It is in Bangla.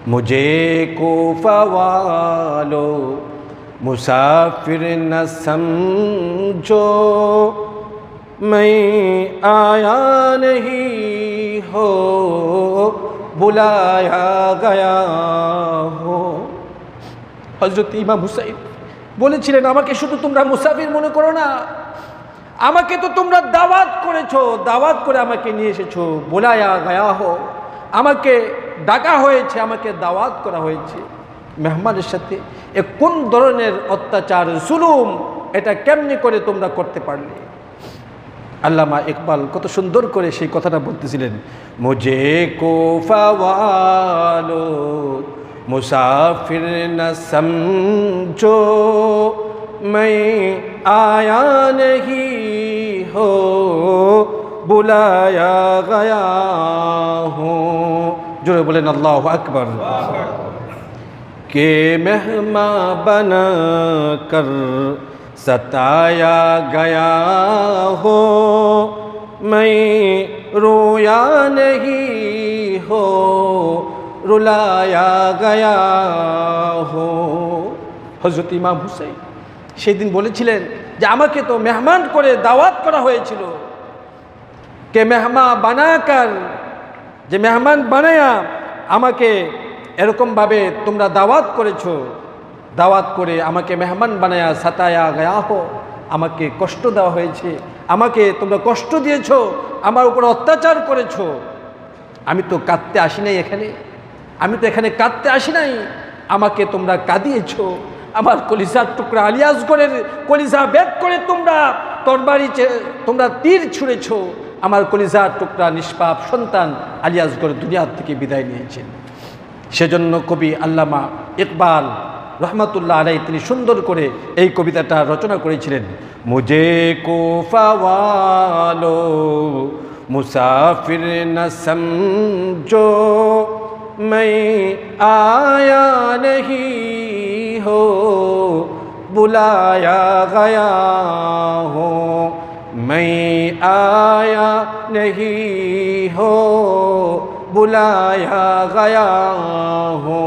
मुझे कोफा वालों मुसाफिर न समझो, मैं आया नहीं हो बुलाया गया हो। হযরত ইমাম হুসাইন বলেছিলেন, আমাকে শুধু তোমরা মুসাফির মনে করো না, আমাকে তো তোমরা দাওয়াত করেছো, দাওয়াত করে আমাকে নিয়ে এসেছো। বুলায়া গায়া হো, আমাকে ডাকা হয়েছে, আমাকে দাওয়াত করা হয়েছে। মেহমানের সাথে কোন ধরনের অত্যাচার জুলুম, এটা কেমনি করে তোমরা করতে পারলে? আল্লামা ইকবাল কত সুন্দর করে সেই কথাটা বলতেছিলেন, মুঝে কোফা ওয়ালো মুসাফির না সমঝো, मैं आया नहीं हो बुलाया गया हूँ। जोरे बोलें अल्लाहु अकबर। के मेहमान बना कर सताया गया हो, मैं रोया नहीं हो रुलाया गया हो। হযরত ইমাম হুসাইন সেদিন বলেছিলেন যে আমাকে তো মেহমান করে দাওয়াত করা হয়েছিল। কে মেহমান বানাকার, যে মেহমান বানায়া আমাকে এরকমভাবে তোমরা দাওয়াত করেছো, দাওয়াত করে আমাকে মেহমান বানায়া সাতায়া গায়া হো, আমাকে কষ্ট দেওয়া হয়েছে, আমাকে তোমরা কষ্ট দিয়েছো, আমার উপর অত্যাচার করেছো। আমি তো কাঁদতে আসি নাই এখানে, আমি তো এখানে কাঁদতে আসি নাই, আমাকে তোমরা কাঁদিয়েছো। আমার কলিজার টুকরা আলিয়াসগড়ের কলিজা বেদ করে তোমরা তরবারি, তোমরা তীর ছুঁড়েছো। আমার কলিজার টুকরা নিষ্পাপ সন্তান আলিয়াসগড় দুনিয়ার থেকে বিদায় নিয়েছেন। সেজন্য কবি আল্লামা ইকবাল রহমাতুল্লাহ আলাইহি তিনি সুন্দর করে এই কবিতাটা রচনা করেছিলেন। মুঝে কোফা ওয়ালো মুসাফির না সমঝো, मैं आया नहीं हो बुलाया गया हो, मैं आया नहीं हो बुलाया गया हो।